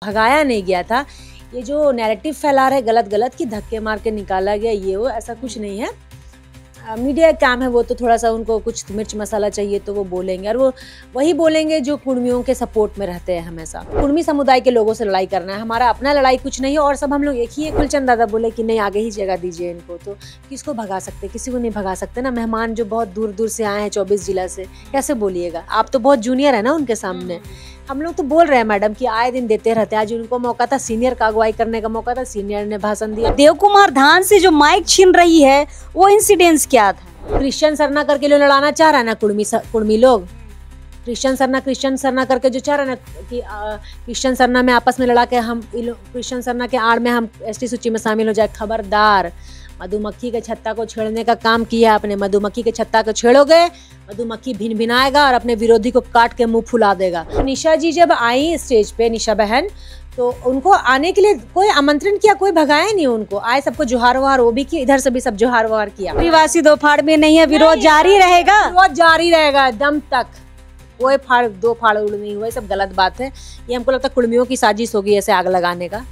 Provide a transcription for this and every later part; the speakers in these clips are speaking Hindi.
भगाया नहीं गया था। ये जो नैरेटिव फैला रहे गलत गलत कि धक्के मार के निकाला गया ये वो, ऐसा कुछ नहीं है। मीडिया का काम है, वो तो थोड़ा सा उनको कुछ मिर्च मसाला चाहिए तो वो बोलेंगे, और वो वही बोलेंगे जो कुर्मियों के सपोर्ट में रहते हैं हमेशा। कुर्मी समुदाय के लोगों से लड़ाई करना है, हमारा अपना लड़ाई कुछ नहीं है, और सब हम लोग एक ही है। कुलचंद दादा बोले कि नहीं आगे ही जगह दीजिए इनको, तो किसको भगा सकते, किसी को नहीं भगा सकते ना। मेहमान जो बहुत दूर दूर से आए हैं 24 जिला से, कैसे बोलिएगा, आप तो बहुत जूनियर है ना उनके सामने। हम लोग तो बोल रहे हैं मैडम कि आए दिन देते रहते हैं, आज उनको मौका था, सीनियर का अगुवाई करने का मौका था, सीनियर ने भाषण दिया। देव कुमार धान से जो माइक छीन रही है वो इंसिडेंस क्या था? क्रिश्चियन सरना करके लोग लड़ाना चाह रहा है ना, कुर्मी लोग क्रिश्चियन सरना करके जो चाह रहे हैं ना कि क्रिश्चियन सरना में आपस में लड़ा के हम क्रिश्चियन सरना के आड़ में हम एसटी सूची में शामिल हो जाए। खबरदार, मधुमक्खी के छत्ता को छेड़ने का काम किया आपने। मधुमक्खी के छत्ता को छेड़ोगे, मधुमक्खी भिन भिनाएगा और अपने विरोधी को काट के मुंह फुला देगा। निशा जी जब आई स्टेज पे, निशा बहन, तो उनको आने के लिए कोई आमंत्रण किया, कोई भगाया नहीं उनको। आए सबको जोहार वहार वो भी किया, इधर से भी सब जोहार वहार किया। आदिवासी दो फाड़ में नहीं है, विरोध जारी रहेगा, विरोध जारी रहेगा दम तक। कोई फाड़ दो फाड़ उड़ नहीं हुआ, सब गलत बात है। ये हमको लगता है कुर्मियों की साजिश होगी ऐसे आग लगाने का।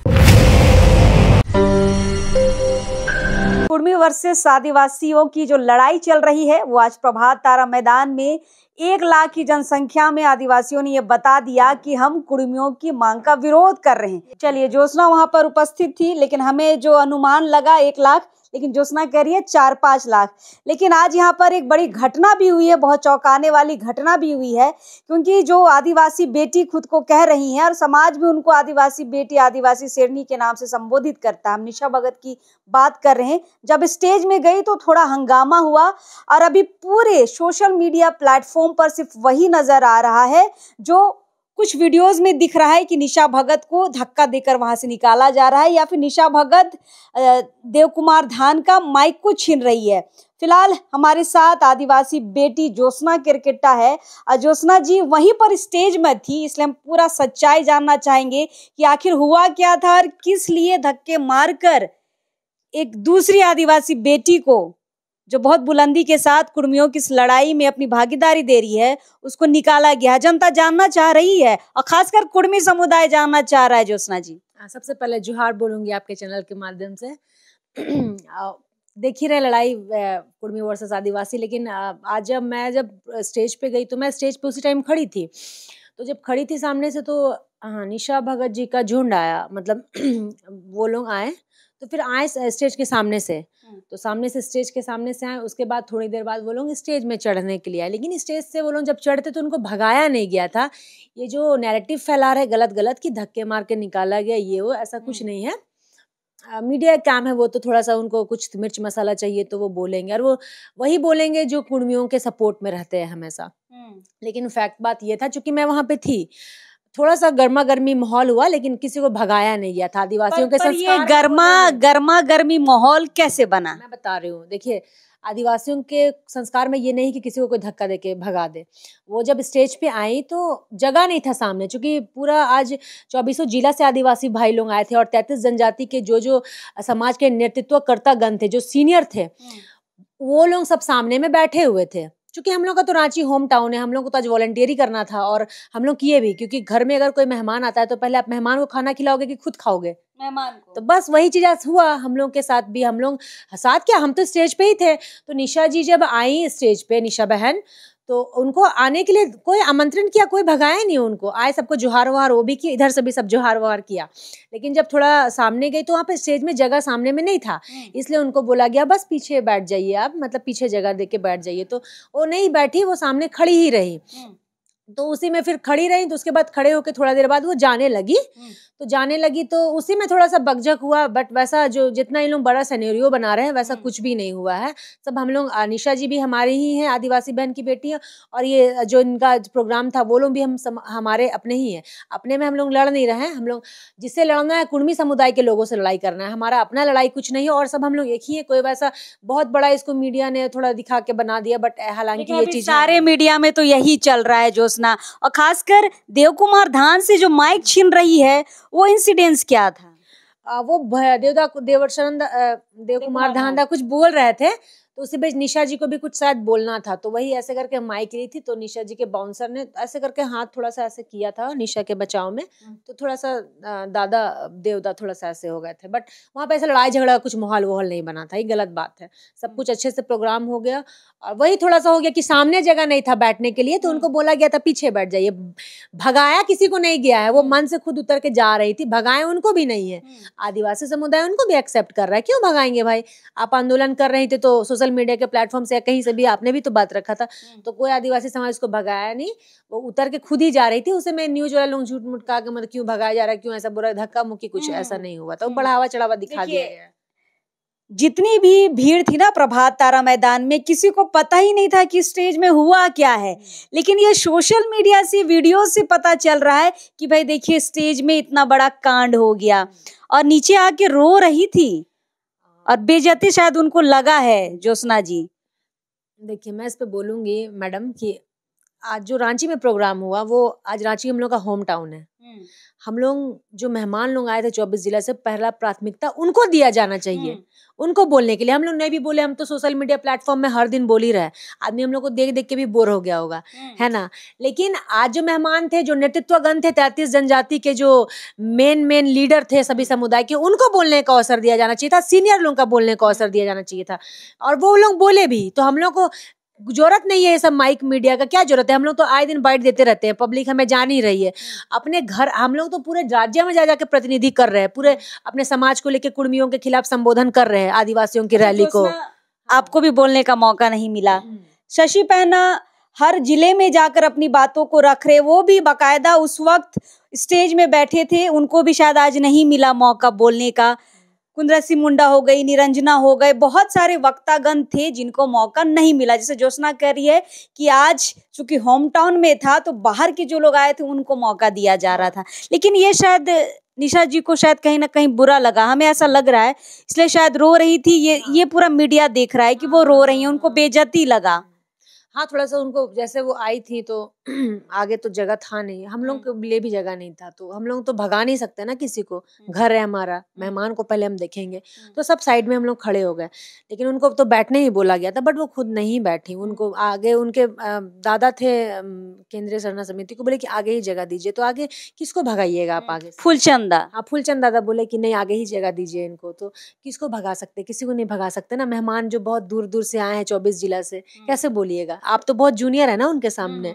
कुर्मी वर्सेस आदिवासियों की जो लड़ाई चल रही है वो आज प्रभात तारा मैदान में 1 लाख की जनसंख्या में आदिवासियों ने ये बता दिया कि हम कुर्मियों की मांग का विरोध कर रहे हैं। चलिए, ज्योत्सना वहां पर उपस्थित थी, लेकिन हमें जो अनुमान लगा 1 लाख, लेकिन ज्योत्सना कह रही है 4-5 लाख। लेकिन आज यहाँ पर एक बड़ी घटना भी हुई है, बहुत चौंकाने वाली घटना भी हुई है, क्योंकि जो आदिवासी बेटी खुद को कह रही हैं और समाज भी उनको आदिवासी बेटी, आदिवासी शेरनी के नाम से संबोधित करता है। हम निशा भगत की बात कर रहे हैं। जब स्टेज में गई तो थोड़ा हंगामा हुआ, और अभी पूरे सोशल मीडिया प्लेटफॉर्म पर सिर्फ वही नजर आ रहा है जो कुछ वीडियोस में दिख रहा है कि निशा भगत को धक्का देकर वहां से निकाला जा रहा है, या फिर निशा भगत देव कुमार धान का माइक को छीन रही है। फिलहाल हमारे साथ आदिवासी बेटी ज्योत्सना किरकिट्टा है। ज्योत्सना जी वहीं पर स्टेज में थी, इसलिए हम पूरा सच्चाई जानना चाहेंगे कि आखिर हुआ क्या था और किस लिए धक्के मारकर एक दूसरी आदिवासी बेटी को, जो बहुत बुलंदी के साथ कुर्मियों की इस लड़ाई में अपनी भागीदारी दे रही है, उसको निकाला गया। जनता जानना चाह रही है, और खासकर कुर्मी समुदाय जानना चाह रहा है। ज्योत्सना जी, सबसे पहले जोहार बोलूंगी आपके चैनल के माध्यम से। देख ही रहे लड़ाई कुर्मी वर्सेस आदिवासी, लेकिन आज जब स्टेज पे गई तो मैं स्टेज पे उसी टाइम खड़ी थी। तो जब खड़ी थी सामने से तो निशा भगत जी का झुंड आया, मतलब वो लोग आए, तो फिर आए स्टेज के सामने से, तो सामने से स्टेज के सामने से आए। उसके बाद थोड़ी देर बाद वो लोग स्टेज में चढ़ने के लिए आए, लेकिन स्टेज से वो लोग जब चढ़ते तो उनको भगाया नहीं गया था। ये जो नैरेटिव फैला रहे गलत गलत कि धक्के मार के निकाला गया ये वो, ऐसा कुछ नहीं है। मीडिया का काम है, वो तो थोड़ा सा उनको कुछ मिर्च मसाला चाहिए तो वो बोलेंगे, और वो वही बोलेंगे जो कुर्मियों के सपोर्ट में रहते हैं हमेशा। लेकिन फैक्ट बात ये था, चूंकि मैं वहां पे थी, थोड़ा सा गर्मा गर्मी माहौल हुआ, लेकिन किसी को भगाया नहीं गया था। आदिवासियों के संस्कार, गर्मा गर्मी माहौल कैसे बना, मैं बता रही हूँ। देखिए, आदिवासियों के संस्कार में ये नहीं कि किसी को कोई धक्का देके भगा दे। वो जब स्टेज पे आई तो जगह नहीं था सामने, क्योंकि पूरा आज 24 जिला से आदिवासी भाई लोग आए थे, और 33 जनजाति के जो समाज के नेतृत्वकर्ता गण थे, जो सीनियर थे, वो लोग सब सामने में बैठे हुए थे। क्योंकि हम लोग का तो रांची होम टाउन है, हम लोग को तो आज वॉलंटियर ही करना था, और हम लोग किए भी, क्योंकि घर में अगर कोई मेहमान आता है तो पहले आप मेहमान को खाना खिलाओगे कि खुद खाओगे मेहमान को? तो बस वही चीज आज हुआ हम लोग के साथ भी। हम लोग साथ क्या, हम तो स्टेज पे ही थे। तो निशा जी जब आई स्टेज पे, निशा बहन, तो उनको आने के लिए कोई आमंत्रण किया, कोई भगाया नहीं उनको। आए सबको जोहार वहार वो भी किया, इधर से भी सब जोहार वहार किया। लेकिन जब थोड़ा सामने गई तो वहाँ पे स्टेज में जगह सामने में नहीं था, इसलिए उनको बोला गया बस पीछे बैठ जाइए आप, मतलब पीछे जगह दे के बैठ जाइए। तो वो नहीं बैठी, वो सामने खड़ी ही रही। तो उसी में फिर खड़ी रही, तो उसके बाद खड़े होके थोड़ा देर बाद वो जाने लगी। तो उसी में थोड़ा सा बकझक हुआ, बट वैसा जो जितना इन लोग बड़ा सिनेरियो बना रहे हैं वैसा कुछ भी नहीं हुआ है। सब हम लोग, निशा जी भी हमारे ही हैं, आदिवासी बहन की बेटी है, और ये जो इनका प्रोग्राम था वो लोग भी हमारे अपने ही हैं। अपने में हम लोग लड़ नहीं रहे हैं। हम लोग जिससे लड़ना है कुर्मी समुदाय के लोगों से लड़ाई करना है, हमारा अपना लड़ाई कुछ नहीं है, और सब हम लोग एक ही है। कोई वैसा बहुत बड़ा इसको मीडिया ने थोड़ा दिखा के बना दिया, बट हालांकि ये चीज सारे मीडिया में तो यही चल रहा है ज्योत्सना। और खासकर देव कुमार धान से जो माइक छीन रही है वो इंसिडेंस क्या था? वो देव कुमार धान कुछ बोल रहे थे, तो उसी बीच निशा जी को भी कुछ शायद बोलना था, तो वही ऐसे करके माइक ली थी, तो निशा जी के बाउंसर ने ऐसे करके हाथ थोड़ा सा ऐसे किया था निशा के बचाव में, तो थोड़ा सा दादा देवदा थोड़ा सा ऐसे हो गए थे। बट वहाँ पे ऐसा लड़ाई झगड़ा कुछ माहौल वोहल नहीं बना था, ये गलत बात है। सब कुछ अच्छे से प्रोग्राम हो गया, और वही थोड़ा सा हो गया कि सामने जगह नहीं था बैठने के लिए, तो उनको बोला गया था पीछे बैठ जाइए। भगाया किसी को नहीं गया है, वो मन से खुद उतर के जा रही थी, भगाए उनको भी नहीं है। आदिवासी समुदाय उनको भी एक्सेप्ट कर रहा है, क्यों भगाएंगे भाई? आप आंदोलन कर रही थी तो सोशल मीडिया के प्लेटफॉर्म से कहीं से भी आपने भी तो बात रखा था, तो कोई आदिवासी समाज को भगाया नहीं, वो उतर के खुद ही जा रही थी। उसे मैं न्यूज वाला लोग झूठ मूठ कहा कि मतलब क्यों भगाया जा रहा है, क्यों ऐसा बुरा धक्का मुक्की, कुछ ऐसा नहीं हुआ था, वो बढ़ावा चढ़ावा दिखा दिया गया। जितनी भी भीड़ थी ना प्रभात तारा मैदान में, किसी को पता ही नहीं था कि स्टेज में हुआ क्या है, लेकिन ये सोशल मीडिया से वीडियो से पता चल रहा है कि भाई देखिए स्टेज में इतना बड़ा कांड हो गया, और नीचे आके रो रही थी और बेइज्जती शायद उनको लगा है। ज्योत्सना जी, देखिए मैं इस पे बोलूंगी मैडम कि आज जो रांची में प्रोग्राम हुआ, वो आज रांची हम लोग का होम टाउन है। हम लोग जो मेहमान लोग आए थे 24 जिला से, पहला प्राथमिकता उनको दिया जाना चाहिए, उनको बोलने के लिए। हम लोग नहीं भी बोले, हम तो सोशल मीडिया प्लेटफॉर्म में हर दिन बोल ही रहे, आदमी हम लोग को देख देख के भी बोर हो गया होगा, है ना। लेकिन आज जो मेहमान थे, जो नेतृत्वगण थे 33 जनजाति के, जो मेन लीडर थे सभी समुदाय के, उनको बोलने का अवसर दिया जाना चाहिए था, सीनियर लोगों का बोलने का अवसर दिया जाना चाहिए था, और वो लोग बोले भी। तो हम लोग को जरूरत नहीं है ये सब माइक मीडिया का, क्या जरूरत है? हम लोग तो आए दिन बाइट देते रहते हैं, पब्लिक हमें जान ही रही है। अपने घर हम लोग तो पूरे राज्य में जा जाके प्रतिनिधि कर रहे हैं, पूरे अपने समाज को लेके कुर्मियों के खिलाफ संबोधन कर रहे हैं, आदिवासियों की रैली को। आपको भी बोलने का मौका नहीं मिला। शशि पहना हर जिले में जाकर अपनी बातों को रख रहे, वो भी बाकायदा उस वक्त स्टेज में बैठे थे, उनको भी शायद आज नहीं मिला मौका बोलने का। कुंद्रा सिंह मुंडा हो गई, निरंजना हो गए, बहुत सारे वक्तागण थे जिनको मौका नहीं मिला। जैसे ज्योत्सना कह रही है कि आज चूंकि होम टाउन में था तो बाहर के जो लोग आए थे उनको मौका दिया जा रहा था, लेकिन ये शायद निशा जी को शायद कहीं ना कहीं बुरा लगा, हमें ऐसा लग रहा है, इसलिए शायद रो रही थी। ये पूरा मीडिया देख रहा है कि वो रो रही है, उनको बेइज्जती लगा। हाँ, थोड़ा सा उनको, जैसे वो आई थी तो आगे तो जगह था नहीं, हम लोग के लिए भी जगह नहीं था, तो हम लोग तो भगा नहीं सकते ना किसी को, घर है हमारा, मेहमान को पहले हम देखेंगे, तो सब साइड में हम लोग खड़े हो गए। लेकिन उनको तो बैठने ही बोला गया था, बट वो खुद नहीं बैठी, उनको आगे उनके दादा थे केंद्रीय सरना समिति को, बोले कि आगे ही जगह दीजिए, तो आगे किसको भगाइएगा आप आगे से? फूलचंदा, हाँ, फूलचंद दादा बोले कि नहीं आगे ही जगह दीजिए इनको, तो किसको भगा सकते? किसी को नहीं भगा सकते ना, मेहमान जो बहुत दूर दूर से आए हैं 24 जिला से, कैसे बोलिएगा? आप तो बहुत जूनियर है ना उनके सामने।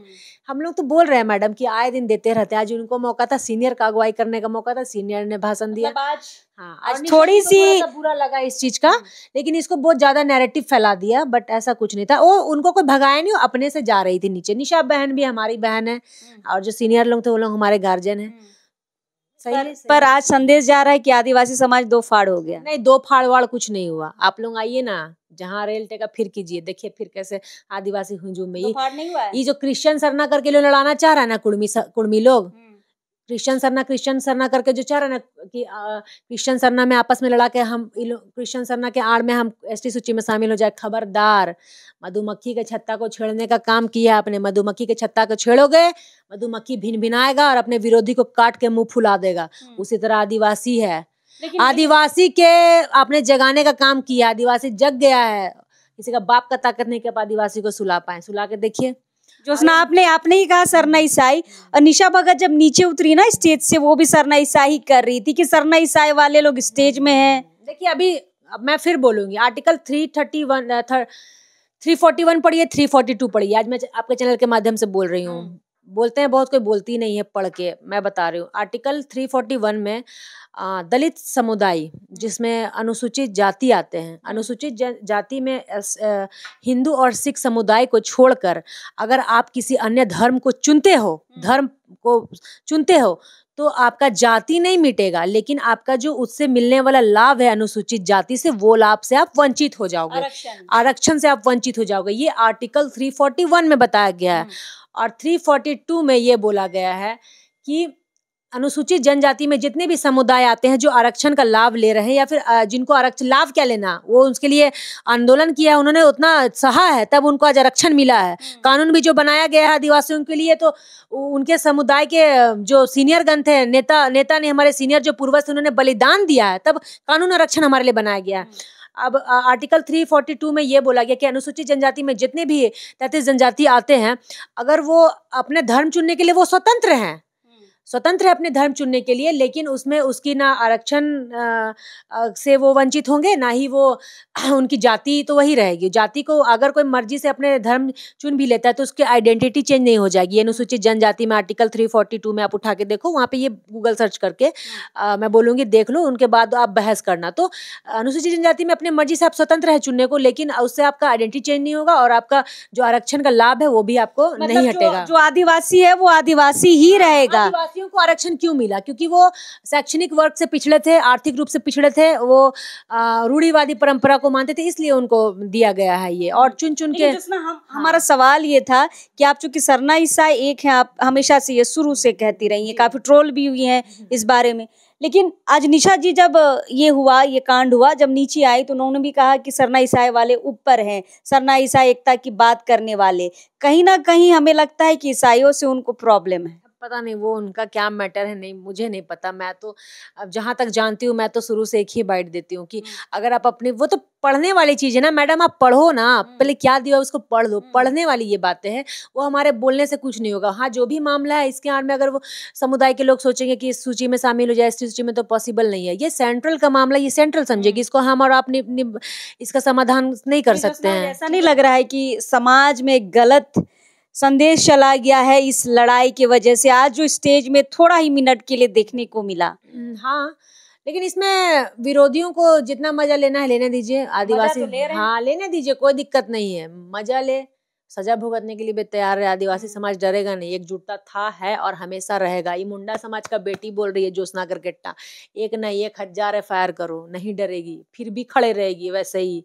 हम लोग तो बोल रहे हैं मैडम कि आए दिन देते रहते हैं, आज उनको मौका था, सीनियर का अगुवाई करने का मौका था, सीनियर ने भाषण दिया। हाँ, आज थोड़ी सी बुरा लगा इस चीज का, लेकिन इसको बहुत ज्यादा नैरेटिव फैला दिया, बट ऐसा कुछ नहीं था। वो उनको कोई भगाया नहीं, अपने से जा रही थी नीचे। निशा बहन भी हमारी बहन है, और जो सीनियर लोग थे वो लोग हमारे गार्जियन है। पर आज संदेश जा रहा है कि आदिवासी समाज दो फाड़ हो गया। नहीं, दो फाड़ वाड़ कुछ नहीं हुआ। आप लोग आइए ना, जहाँ रेल टेका फिर कीजिए, देखिए फिर कैसे आदिवासी हुजूम में ये जो क्रिश्चियन सरना करके लोग लड़ाना चाह रहा है ना, कुर्मी लोग, क्रिश्चियन सरना करके जो चाह रहा है ना कि क्रिश्चियन सरना में आपस में लड़ा के हम क्रिश्चियन सरना के आड़ में हम एसटी सूची में शामिल हो जाए, खबरदार। मधुमक्खी के छत्ता को छेड़ने का काम किया आपने, मधुमक्खी के छत्ता को छेड़ोगे, मधुमक्खी भिन भिनाएगा और अपने विरोधी को काट के मुंह फुला देगा। उसी तरह आदिवासी है, आदिवासी के आपने जगाने का काम किया, आदिवासी जग गया है। किसी का बाप का ताकत नहीं कि आप आदिवासी को सुला पाए, सुला के देखिए। ज्योत्सना, आपने ही कहा सरना ईसाई, और निशा भगत जब नीचे उतरी ना स्टेज से, वो भी सरना ईसाई कर रही थी कि सरना ईसाई वाले लोग स्टेज में हैं। देखिए अभी अब मैं फिर बोलूंगी, आर्टिकल 341 पढ़िए, 342 पढ़िए। आज मैं आपके चैनल के माध्यम से बोल रही हूँ। बोलते हैं बहुत, कोई बोलती नहीं है पढ़ के, मैं बता रही हूँ। आर्टिकल 341 में दलित समुदाय, जिसमें अनुसूचित जाति आते हैं, अनुसूचित जाति में हिंदू और सिख समुदाय को छोड़कर अगर आप किसी अन्य धर्म को चुनते हो तो आपका जाति नहीं मिटेगा, लेकिन आपका जो उससे मिलने वाला लाभ है अनुसूचित जाति से, वो लाभ से आप वंचित हो जाओगे, आरक्षण से आप वंचित हो जाओगे। ये आर्टिकल 341 में बताया गया है। और 342 में ये बोला गया है कि अनुसूचित जनजाति में जितने भी समुदाय आते हैं जो आरक्षण का लाभ ले रहे हैं, या फिर जिनको आरक्षण लाभ क्या लेना, वो उसके लिए आंदोलन किया, उन्होंने उतना सहा है, तब उनको आज आरक्षण मिला है। कानून भी जो बनाया गया है आदिवासियों के लिए, तो उनके समुदाय के जो सीनियर गण थे, नेता ने, हमारे सीनियर जो पूर्वज थे, उन्होंने बलिदान दिया है, तब कानून आरक्षण हमारे लिए बनाया गया है। अब आर्टिकल 342 में ये बोला गया कि अनुसूचित जनजाति में जितने भी 33 जनजाति आते हैं, अगर वो अपने धर्म चुनने के लिए वो स्वतंत्र हैं, स्वतंत्र है अपने धर्म चुनने के लिए, लेकिन उसमें उसकी ना आरक्षण से वो वंचित होंगे, ना ही वो उनकी जाति तो वही रहेगी। जाति को अगर कोई मर्जी से अपने धर्म चुन भी लेता है तो उसकी आइडेंटिटी चेंज नहीं हो जाएगी। अनुसूचित जनजाति में आर्टिकल 342 में आप उठा के देखो, वहाँ पे ये गूगल सर्च करके मैं बोलूँगी देख लो, उनके बाद आप बहस करना। तो अनुसूचित जनजाति में अपने मर्जी से आप स्वतंत्र है चुनने को, लेकिन उससे आपका आइडेंटिटी चेंज नहीं होगा और आपका जो आरक्षण का लाभ है वो भी आपको मतलब नहीं हटेगा। जो आदिवासी है वो आदिवासी ही रहेगा। आदिवासियों को आरक्षण क्यों मिला? क्योंकि वो शैक्षणिक वर्ग से पिछड़े थे, आर्थिक रूप से पिछड़े थे, वो रूढ़िवादी परंपरा को मानते थे, इसलिए उनको दिया गया है ये। और चुन चुन के हमारा सवाल ये था कि आप चूंकि सरना ईसाई एक हैं, आप हमेशा से ये शुरू से कहती रही हैं, काफी ट्रोल भी हुई हैं इस बारे में, लेकिन आज निशा जी जब ये कांड हुआ, जब नीचे आई तो उन्होंने भी कहा कि सरना ईसाई वाले ऊपर हैं, सरना ईसाई एकता की बात करने वाले। कहीं ना कहीं हमें लगता है कि ईसाइयों से उनको प्रॉब्लम है। पता नहीं वो उनका क्या मैटर है, नहीं मुझे नहीं पता। मैं तो अब जहाँ तक जानती हूँ, मैं तो शुरू से एक ही बाइट देती हूँ कि अगर आप अपनी, वो तो पढ़ने वाली चीज है ना मैडम, आप पढ़ो ना, पहले क्या दिया उसको पढ़ लो, पढ़ने वाली ये बातें हैं, वो हमारे बोलने से कुछ नहीं होगा। हाँ, जो भी मामला है इसके आड़ में अगर वो समुदाय के लोग सोचेंगे कि इस सूची में शामिल हो जाए, इस सूची में, तो पॉसिबल नहीं है। ये सेंट्रल का मामला, ये सेंट्रल समझेगी इसको, हम और आप इसका समाधान नहीं कर सकते हैं। ऐसा नहीं लग रहा है कि समाज में गलत संदेश चला गया है इस लड़ाई की वजह से, आज जो स्टेज में थोड़ा ही मिनट के लिए देखने को मिला? हाँ, लेकिन इसमें विरोधियों को जितना मजा लेना है लेने दीजिए। आदिवासी हाँ लेने दीजिए, कोई दिक्कत नहीं है, मजा ले, सजा भुगतने के लिए भी तैयार है। आदिवासी समाज डरेगा नहीं, एकजुटता था, है और हमेशा रहेगा। ये मुंडा समाज का बेटी बोल रही है ज्योत्सना करकेट्टा, 1 नहीं 1000 FIR करो, नहीं डरेगी, फिर भी खड़े रहेगी वैसे ही।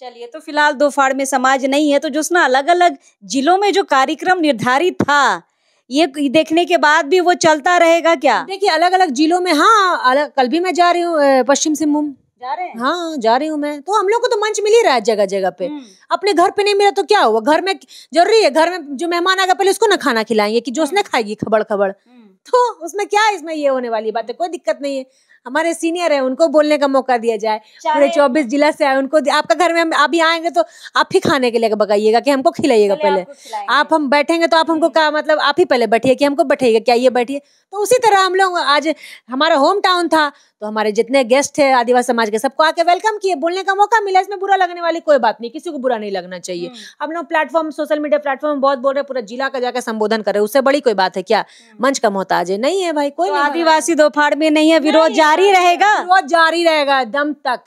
चलिए, तो फिलहाल दो फाड़ में समाज नहीं है, तो ज्योत्सना अलग अलग जिलों में जो कार्यक्रम निर्धारित था, ये देखने के बाद भी वो चलता रहेगा क्या? देखिए अलग अलग जिलों में, हाँ अलग, कल भी मैं जा रही हूँ पश्चिम सिंहभूम, जा रहे हैं? हाँ जा रही हूँ मैं। तो हम लोग को तो मंच मिल ही रहा है जगह जगह पे। अपने घर पे नहीं मिला तो क्या हुआ, घर में जरूरी है, घर में जो मेहमान आएगा पहले उसको ना खाना खिलाएंगे कि ज्योत्सना खाएगी खबड़ खबड़, तो उसमें क्या है, इसमें ये होने वाली बात है, कोई दिक्कत नहीं है। हमारे सीनियर है, उनको बोलने का मौका दिया जाए। पूरे 24 जिला से आए, उनको आपका घर में अभी आएंगे तो आप ही खाने के लिए बगाइएगा कि हमको खिलाइएगा पहले। आप हम बैठेंगे तो आप हमको क्या, मतलब आप ही पहले बैठिए कि हमको बैठिएगा क्या, ये बैठिए। तो उसी तरह हम लोग, आज हमारा होम टाउन था तो हमारे जितने गेस्ट थे आदिवासी समाज के, सबको आके वेलकम किए, बोलने का मौका मिला। इसमें बुरा लगने वाली कोई बात नहीं, किसी को बुरा नहीं लगना चाहिए। हम लोग प्लेटफॉर्म, सोशल मीडिया प्लेटफॉर्म बहुत बोल रहे, पूरा जिला का जाकर संबोधन करे, उससे बड़ी कोई बात है क्या? मंच का मोहताज है नहीं है भाई कोई। आदिवासी दो फाड़ में नहीं है, विरोध जारी रहेगा, विरोध जारी रहेगा दम तक।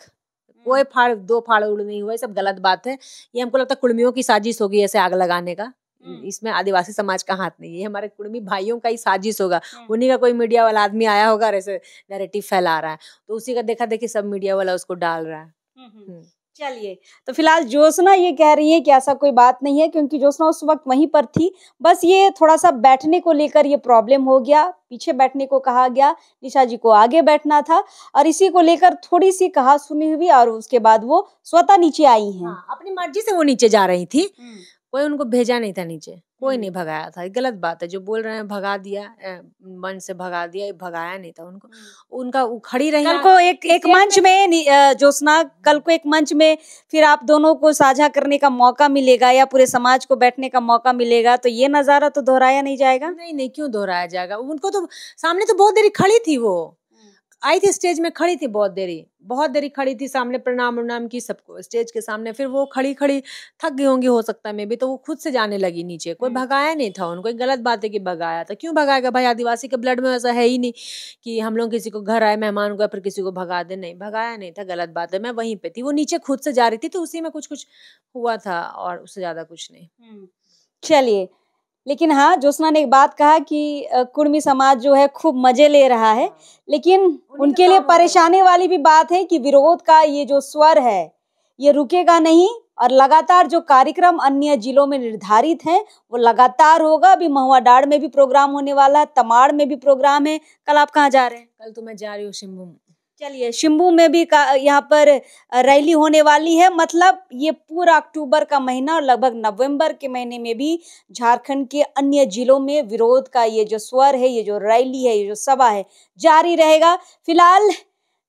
कोई फाड़ दो फाड़ उड़ नहीं हुआ, सब गलत बात है। ये हमको लगता है कुर्मियों की साजिश होगी ऐसे आग लगाने का। इसमें आदिवासी समाज का हाथ नहीं है, हमारे कुर्मी भाइयों का ही साजिश होगा। उन्हीं का कोई मीडिया वाला आदमी आया होगा और ऐसे नैरेटिव फैला रहा है, तो उसी का देखा देखी सब मीडिया वाला उसको डाल रहा है। चलिए, तो फिलहाल ज्योत्सना ये कह रही है कि ऐसा कोई बात नहीं है, क्योंकि ज्योत्सना उस वक्त वहीं पर थी, बस ये थोड़ा सा बैठने को लेकर ये प्रॉब्लम हो गया, पीछे बैठने को कहा गया, निशा जी को आगे बैठना था, और इसी को लेकर थोड़ी सी कहा सुनी हुई, और उसके बाद वो स्वतः नीचे आई हैं। अपनी मर्जी से वो नीचे जा रही थी, कोई उनको भेजा नहीं था नीचे, कोई नहीं भगाया था। गलत बात है जो बोल रहे हैं, भगा दिया, मन से भगा दिया, भगाया नहीं था उनको, उनका खड़ी रही। कल को एक मंच में ज्योत्सना, कल को एक मंच में फिर आप दोनों को साझा करने का मौका मिलेगा या पूरे समाज को बैठने का मौका मिलेगा, तो ये नजारा तो दोहराया नहीं जाएगा? नहीं, क्यों दोहराया जाएगा? उनको तो सामने तो बहुत देरी खड़ी थी, वो आई थी स्टेज में, खड़ी थी बहुत देरी खड़ी थी सामने, प्रणाम उनाम की सबको स्टेज के सामने। फिर वो खड़ी थक गई होंगी हो सकता है मे भी, तो वो खुद से जाने लगी नीचे, कोई भगाया नहीं था उनको। गलत बात है कि भगाया था, क्यों भगाएगा भाई? आदिवासी के ब्लड में ऐसा है ही नहीं कि हम लोग किसी को घर आए मेहमान को फिर किसी को भगा दे, नहीं भगाया नहीं था, गलत बात है। मैं वहीं पे थी, वो नीचे खुद से जा रही थी, तो उसी में कुछ हुआ था और उससे ज्यादा कुछ नहीं। चलिए, लेकिन हाँ, ज्योत्सना ने एक बात कहा कि कुर्मी समाज जो है खूब मजे ले रहा है, लेकिन उनके लिए परेशानी वाली भी बात है कि विरोध का ये जो स्वर है ये रुकेगा नहीं, और लगातार जो कार्यक्रम अन्य जिलों में निर्धारित हैं वो लगातार होगा। अभी महुआ डाड़ में भी प्रोग्राम होने वाला है, तमाड़ में भी प्रोग्राम है। कल आप कहाँ जा रहे हैं? कल तो मैं जा रही हूँ शिम्बू। चलिए, शिम्बू में भी यहाँ पर रैली होने वाली है। मतलब ये पूरा अक्टूबर का महीना और लगभग नवंबर के महीने में भी झारखंड के अन्य जिलों में विरोध का ये जो स्वर है, ये जो रैली है, ये जो सभा है, जारी रहेगा। फिलहाल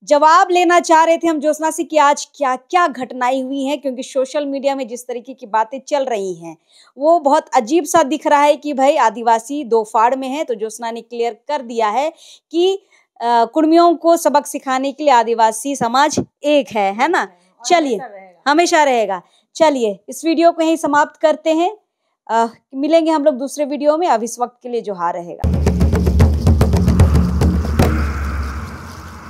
जवाब लेना चाह रहे थे हम ज्योत्सना से कि आज क्या क्या घटनाएं हुई हैं, क्योंकि सोशल मीडिया में जिस तरीके की बातें चल रही हैं वो बहुत अजीब सा दिख रहा है कि भाई आदिवासी दो फाड़ में है। तो ज्योत्सना ने क्लियर कर दिया है कि कुर्मियों को सबक सिखाने के लिए आदिवासी समाज एक है ना। चलिए, हमेशा रहेगा। चलिए इस वीडियो को यहीं समाप्त करते हैं। मिलेंगे हम लोग दूसरे वीडियो में। अब इस वक्त के लिए जोहार रहेगा।